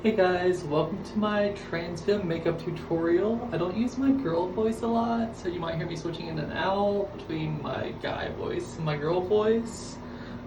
Hey guys, welcome to my trans femme makeup tutorial. I don't use my girl voice a lot, so you might hear me switching in and out between my guy voice and my girl voice.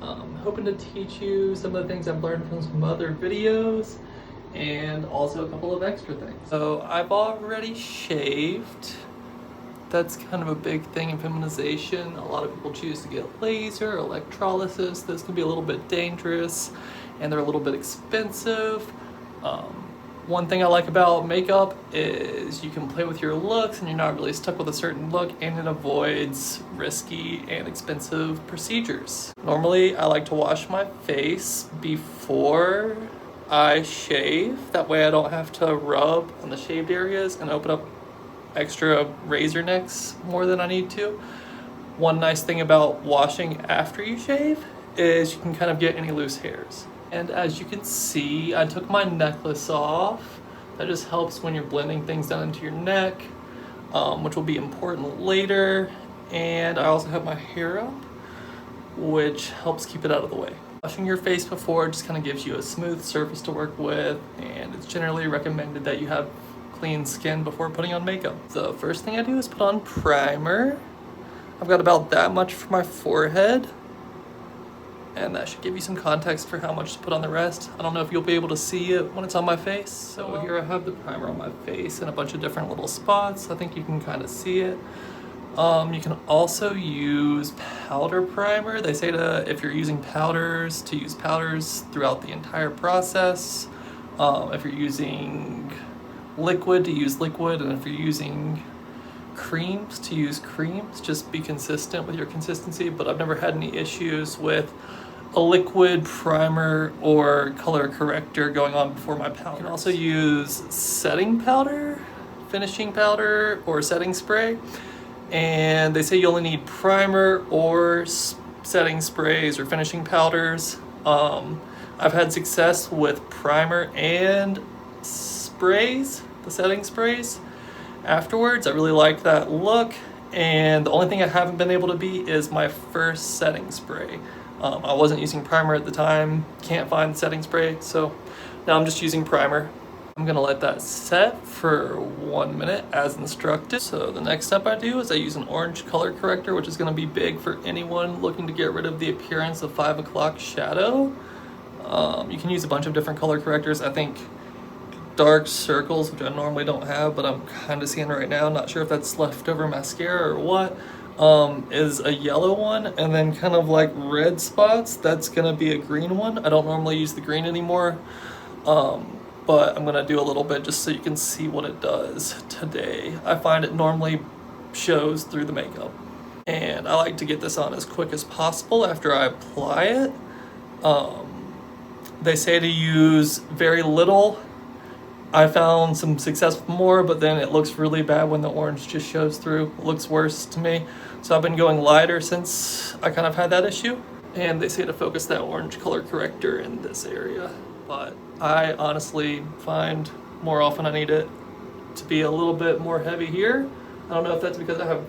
Hoping to teach you some of the things I've learned from some other videos and also a couple of extra things. So I've already shaved. That's kind of a big thing in feminization. A lot of people choose to get laser, electrolysis. Those can be a little bit dangerous and they're a little bit expensive. One thing I like about makeup is you can play with your looks and you're not really stuck with a certain look, and it avoids risky and expensive procedures. Normally I like to wash my face before I shave. That way I don't have to rub on the shaved areas and open up extra razor necks more than I need to. One nice thing about washing after you shave is you can kind of get any loose hairs. And as you can see, I took my necklace off. That just helps when you're blending things down into your neck, which will be important later. And I also have my hair up, which helps keep it out of the way. Washing your face before just kind of gives you a smooth surface to work with, and it's generally recommended that you have clean skin before putting on makeup. The first thing I do is put on primer. I've got about that much for my forehead, and that should give you some context for how much to put on the rest. I don't know if you'll be able to see it when it's on my face. So here I have the primer on my face in a bunch of different little spots. I think you can kind of see it. You can also use powder primer. They say if you're using powders, to use powders throughout the entire process. If you're using liquid, to use liquid, and if you're using creams, to use creams. Just be consistent with your consistency, but I've never had any issues with a liquid primer or color corrector going on before my powder. You can also use setting powder, finishing powder, or setting spray, and they say you only need primer or setting sprays or finishing powders. I've had success with primer and sprays, the setting sprays. Afterwards, I really like that look, and the only thing I haven't been able to beat is my first setting spray. I wasn't using primer at the time, can't find the setting spray, so now I'm just using primer. I'm gonna let that set for 1 minute as instructed. So the next step I do is I use an orange color corrector, which is gonna be big for anyone looking to get rid of the appearance of 5 o'clock shadow. You can use a bunch of different color correctors. I think dark circles, which I normally don't have, but I'm kind of seeing right now, not sure if that's leftover mascara or what, is a yellow one, and then kind of like red spots, that's gonna be a green one. I don't normally use the green anymore, but I'm gonna do a little bit just so you can see what it does today. I find it normally shows through the makeup, and I like to get this on as quick as possible after I apply it. They say to use very little. I found some success with more, but then it looks really bad when the orange just shows through. It looks worse to me. So I've been going lighter since I kind of had that issue. And they say to focus that orange color corrector in this area. But I honestly find more often I need it to be a little bit more heavy here. I don't know if that's because I have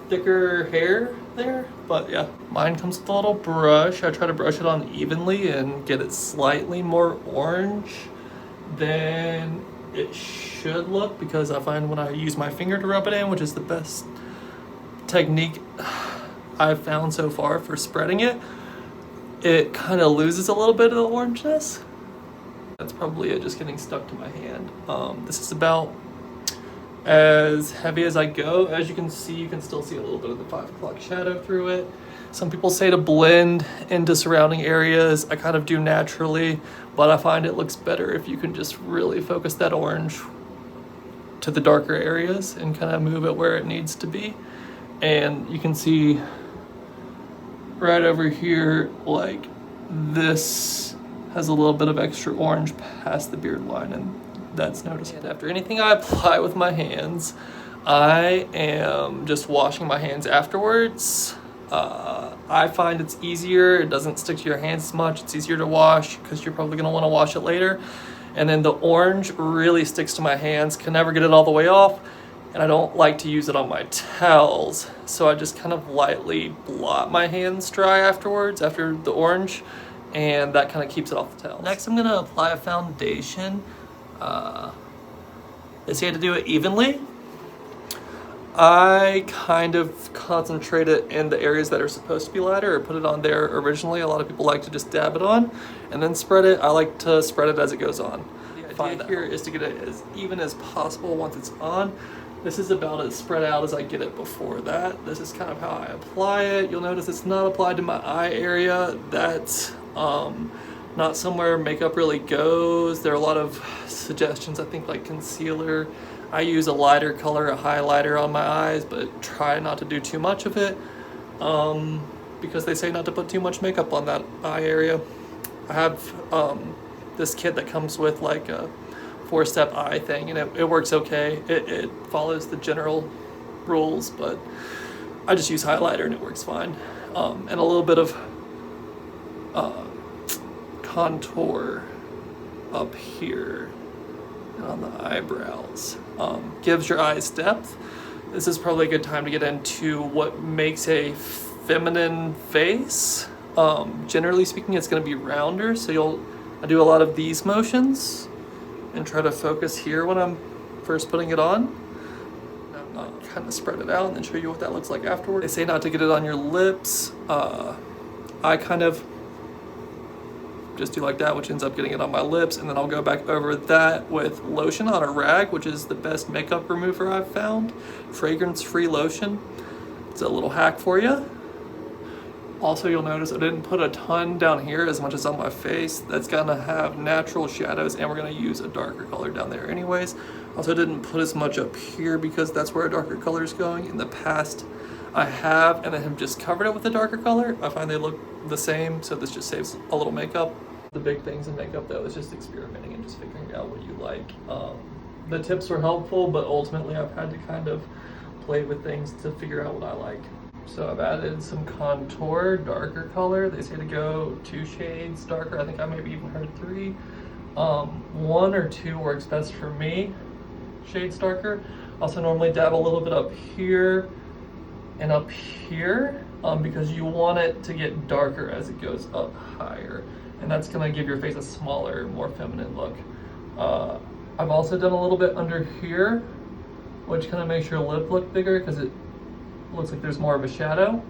thicker hair there, but yeah. Mine comes with a little brush. I try to brush it on evenly and get it slightly more orange than it should look, because I find when I use my finger to rub it in, which is the best technique I've found so far for spreading it, it kind of loses a little bit of the orangeness. That's probably it just getting stuck to my hand. This is about as heavy as I go. As you can see, you can still see a little bit of the 5 o'clock shadow through it. Some people say to blend into surrounding areas. I kind of do naturally, but I find it looks better if you can just really focus that orange to the darker areas and kind of move it where it needs to be. And you can see right over here, like this has a little bit of extra orange past the beard line, and that's noticeable. And after anything I apply with my hands, I am just washing my hands afterwards. I find it's easier, it doesn't stick to your hands as much, it's easier to wash because you're probably going to want to wash it later. And then the orange really sticks to my hands, can never get it all the way off, and I don't like to use it on my towels, so I just kind of lightly blot my hands dry afterwards, after the orange, and that kind of keeps it off the tail. Next, I'm gonna apply a foundation. They say to do it evenly. I kind of concentrate it in the areas that are supposed to be lighter, or put it on there originally. A lot of people like to just dab it on and then spread it. I like to spread it as it goes on. The idea here is to get it as even as possible once it's on. This is about as spread out as I get it before that. This is kind of how I apply it. You'll notice it's not applied to my eye area. That's not somewhere makeup really goes. There are a lot of suggestions, I think, like concealer. I use a lighter color, a highlighter on my eyes, but try not to do too much of it because they say not to put too much makeup on that eye area. I have this kit that comes with like a 4-step eye thing, and it works okay. It follows the general rules, but I just use highlighter and it works fine. And a little bit of contour up here and on the eyebrows. Gives your eyes depth. This is probably a good time to get into what makes a feminine face. Generally speaking, it's going to be rounder, so I do a lot of these motions and try to focus here when I'm first putting it on. Kind of spread it out and then show you what that looks like afterward. They say not to get it on your lips. I kind of just do like that, which ends up getting it on my lips, and then I'll go back over that with lotion on a rag, which is the best makeup remover I've found. Fragrance-free lotion. It's a little hack for you. Also, you'll notice I didn't put a ton down here as much as on my face. That's gonna have natural shadows, and we're gonna use a darker color down there anyways. Also didn't put as much up here because that's where a darker color is going. In the past, I have, and I have just covered it with a darker color. I find they look the same, so this just saves a little makeup. The big things in makeup though is just experimenting and just figuring out what you like. The tips were helpful, but ultimately I've had to kind of play with things to figure out what I like. So I've added some contour, darker color. They say to go 2 shades darker. I think I maybe even heard 3. 1 or 2 works best for me, shades darker. Also normally dab a little bit up here and up here because you want it to get darker as it goes up higher, and that's gonna give your face a smaller, more feminine look. I've also done a little bit under here, which kind of makes your lip look bigger because it looks like there's more of a shadow.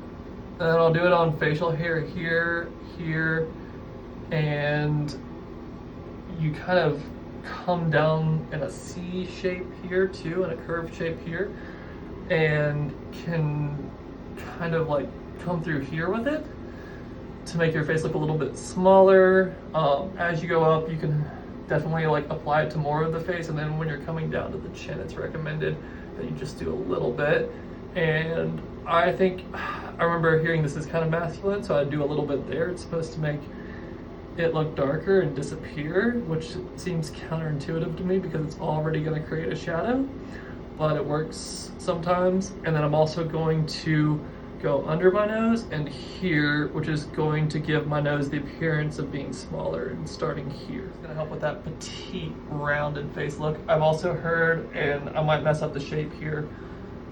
And then I'll do it on facial hair here, here, and you kind of come down in a C shape here too, and a curved shape here, and can kind of like come through here with it to make your face look a little bit smaller. As you go up, you can definitely like apply it to more of the face, and then when you're coming down to the chin, it's recommended that you just do a little bit. And I think, I remember hearing this is kind of masculine, so I do a little bit there. It's supposed to make it look darker and disappear, which seems counterintuitive to me because it's already going to create a shadow, but it works sometimes. And then I'm also going to go under my nose and here, which is going to give my nose the appearance of being smaller, and starting here. It's gonna help with that petite, rounded face look. I've also heard, and I might mess up the shape here,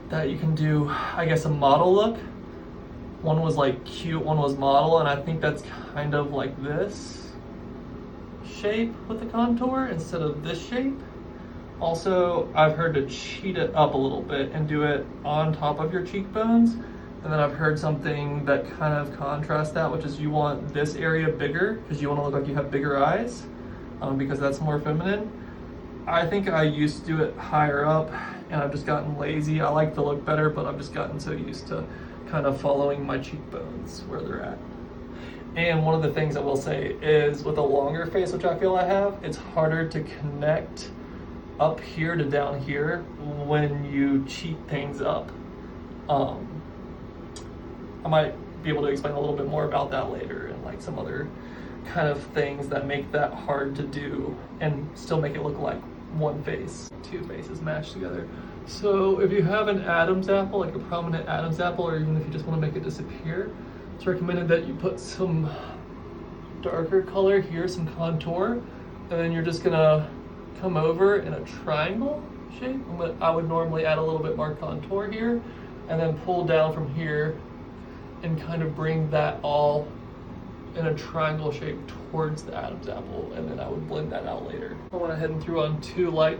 that you can do, I guess, a model look. One was like cute, one was model, and I think that's kind of like this shape with the contour instead of this shape. Also, I've heard to cheat it up a little bit and do it on top of your cheekbones. And then I've heard something that kind of contrasts that, which is you want this area bigger because you want to look like you have bigger eyes because that's more feminine. I think I used to do it higher up and I've just gotten lazy. I like the look better, but I've just gotten so used to kind of following my cheekbones where they're at. And one of the things I will say is with a longer face, which I feel I have, it's harder to connect up here to down here when you cheat things up. I might be able to explain a little bit more about that later, and like some other kind of things that make that hard to do and still make it look like one face, 2 faces matched together. So if you have an Adam's apple, like a prominent Adam's apple, or even if you just want to make it disappear, it's recommended that you put some darker color here, some contour, and then you're just gonna come over in a triangle shape. I would normally add a little bit more contour here, and then pull down from here and kind of bring that all in a triangle shape towards the Adam's apple, and then I would blend that out later. I went ahead and threw on 2 light